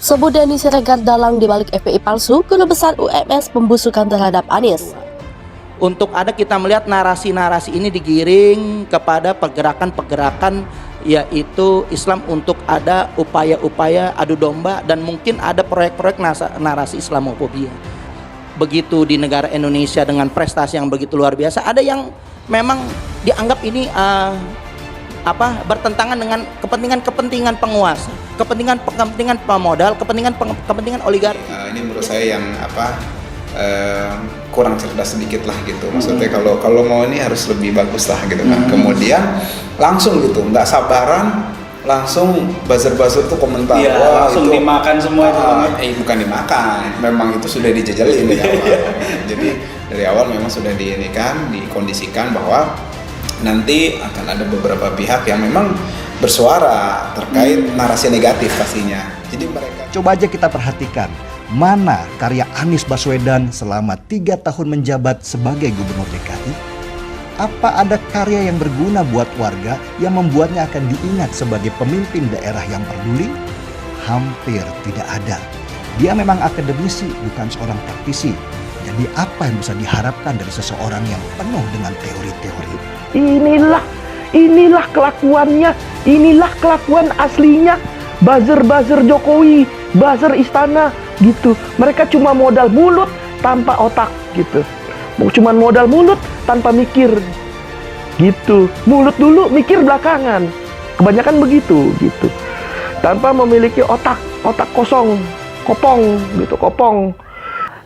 Sebut Denny Siregar dalang dibalik FPI palsu, guru besar UMS pembusukan terhadap Anies. Untuk kita melihat narasi-narasi ini digiring kepada pergerakan-pergerakan, yaitu Islam untuk ada upaya-upaya adu domba, dan mungkin ada proyek-proyek narasi Islamofobia. Begitu di negara Indonesia dengan prestasi yang begitu luar biasa, ada yang memang dianggap ini bertentangan dengan kepentingan penguasa, kepentingan pemodal, kepentingan oligarki. Ini menurut saya yang kurang cerdas sedikit lah gitu. Maksudnya kalau mau ini harus lebih bagus lah gitu kan. Kemudian langsung gitu, nggak sabaran, langsung buzzer tuh komentar. Iya, langsung itu, dimakan semua itu. Bukan dimakan, memang itu sudah dijajalin dari awal. Jadi dari awal memang sudah dikondisikan bahwa nanti akan ada beberapa pihak yang memang bersuara terkait narasi negatif pastinya. Jadi mereka coba aja kita perhatikan mana karya Anies Baswedan selama 3 tahun menjabat sebagai gubernur DKI. Apa ada karya yang berguna buat warga yang membuatnya akan diingat sebagai pemimpin daerah yang peduli? Hampir tidak ada. Dia memang akademisi, bukan seorang praktisi. Jadi apa yang bisa diharapkan dari seseorang yang penuh dengan teori-teori? Inilah kelakuannya, inilah kelakuan aslinya. Buzzer Jokowi, buzzer istana gitu. Mereka cuma modal mulut tanpa otak gitu. Cuma modal mulut tanpa mikir gitu. Mulut dulu, mikir belakangan. Kebanyakan begitu gitu. Tanpa memiliki otak kosong, kopong.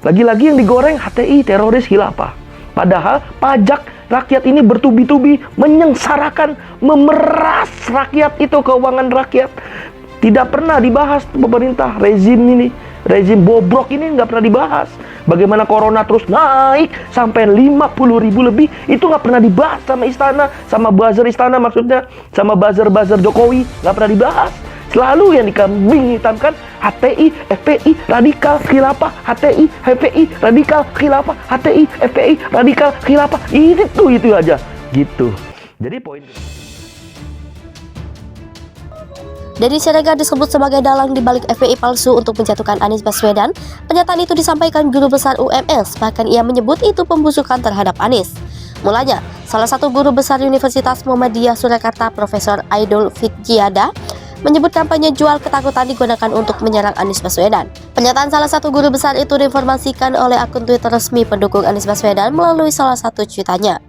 Lagi-lagi yang digoreng HTI, teroris, khilafah. Padahal pajak rakyat ini bertubi-tubi menyengsarakan, memeras rakyat itu, keuangan rakyat. Tidak pernah dibahas pemerintah, rezim bobrok ini nggak pernah dibahas. Bagaimana corona terus naik sampai 50.000 lebih, itu nggak pernah dibahas sama istana, sama buzzer istana maksudnya, sama buzzer Jokowi, nggak pernah dibahas. Selalu yang dikambing hitamkan HTI, FPI, radikal, khilafah, HTI, FPI, radikal, khilafah, HTI, FPI, radikal, khilafah. Itu aja gitu. Jadi poin Denny Siregar disebut sebagai dalang dibalik FPI palsu untuk menjatuhkan Anies Baswedan. Pernyataan itu disampaikan guru besar UMS, bahkan ia menyebut itu pembusukan terhadap Anies. Mulanya, salah satu guru besar Universitas Muhammadiyah Surakarta, Profesor Aidul Fikjiada, menyebut kampanye jual ketakutan digunakan untuk menyerang Anies Baswedan. Pernyataan salah satu guru besar itu diinformasikan oleh akun Twitter resmi pendukung Anies Baswedan melalui salah satu cuitannya.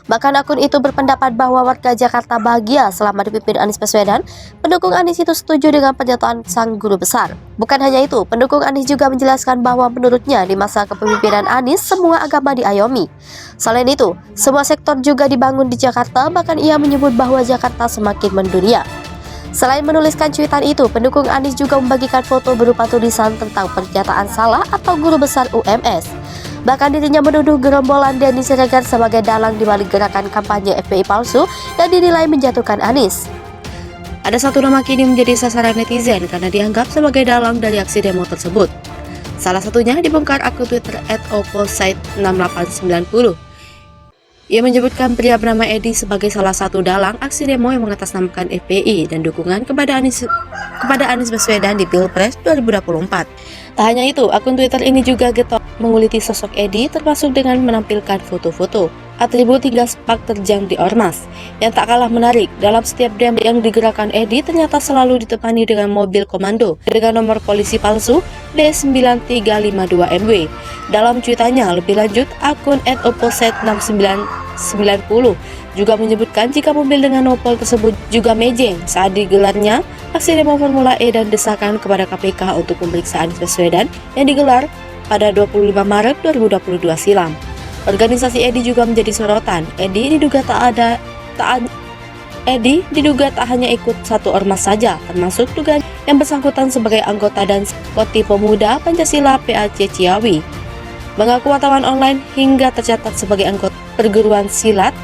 Bahkan akun itu berpendapat bahwa warga Jakarta bahagia selama dipimpin Anies Baswedan. Pendukung Anies itu setuju dengan pernyataan sang guru besar. Bukan hanya itu, pendukung Anies juga menjelaskan bahwa menurutnya di masa kepemimpinan Anies semua agama diayomi. Selain itu, semua sektor juga dibangun di Jakarta, bahkan ia menyebut bahwa Jakarta semakin mendunia. Selain menuliskan cuitan itu, pendukung Anies juga membagikan foto berupa tulisan tentang pernyataan salah atau guru besar UMS. Bahkan dirinya menuduh gerombolan Denny Siregar sebagai dalang dibalik gerakan kampanye FPI palsu dan dinilai menjatuhkan Anies. Ada satu nama kini menjadi sasaran netizen karena dianggap sebagai dalang dari aksi demo tersebut. Salah satunya dibongkar akun Twitter @opposite6890. Ia menyebutkan pria bernama Edi sebagai salah satu dalang aksi demo yang mengatasnamakan FPI dan dukungan kepada Anies Baswedan di Pilpres 2024. Tak hanya itu, akun Twitter ini juga getol menguliti sosok Edi, termasuk dengan menampilkan foto-foto, atribut hingga sepak terjang di ormas. Yang tak kalah menarik, dalam setiap demo yang digerakkan Edi ternyata selalu ditemani dengan mobil komando dengan nomor polisi palsu D9352MW. Dalam cuitannya lebih lanjut, akun @opposite6990 juga menyebutkan jika mobil dengan nopol tersebut juga mejeng saat digelarnya aksi demo Formula E dan desakan kepada KPK untuk memeriksa Anies Baswedan yang digelar pada 25 Maret 2022 silam. Organisasi Edi juga menjadi sorotan. Edi diduga tak hanya ikut satu ormas saja, termasuk dugaan yang bersangkutan sebagai anggota dan Koti Pemuda Pancasila PAC Ciawi. Mengaku wartawan online hingga tercatat sebagai anggota perguruan silat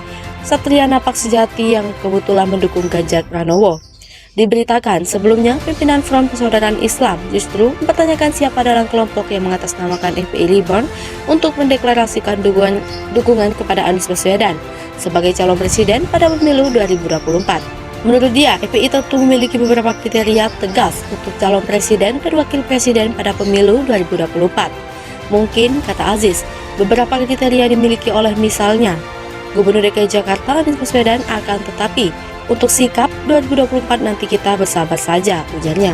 Satria Napak Sejati yang kebetulan mendukung Ganjar Pranowo. Diberitakan sebelumnya, pimpinan Front Persaudaraan Islam justru mempertanyakan siapa dalam kelompok yang mengatasnamakan FPI Reborn untuk mendeklarasikan dukungan kepada Anies Baswedan sebagai calon presiden pada pemilu 2024. Menurut dia, FPI tentu memiliki beberapa kriteria tegas untuk calon presiden dan wakil presiden pada pemilu 2024. Mungkin, kata Aziz, beberapa kriteria dimiliki oleh misalnya Gubernur DKI Jakarta Anies Baswedan, akan tetapi untuk sikap 2024 nanti kita bersabar saja, ujarnya.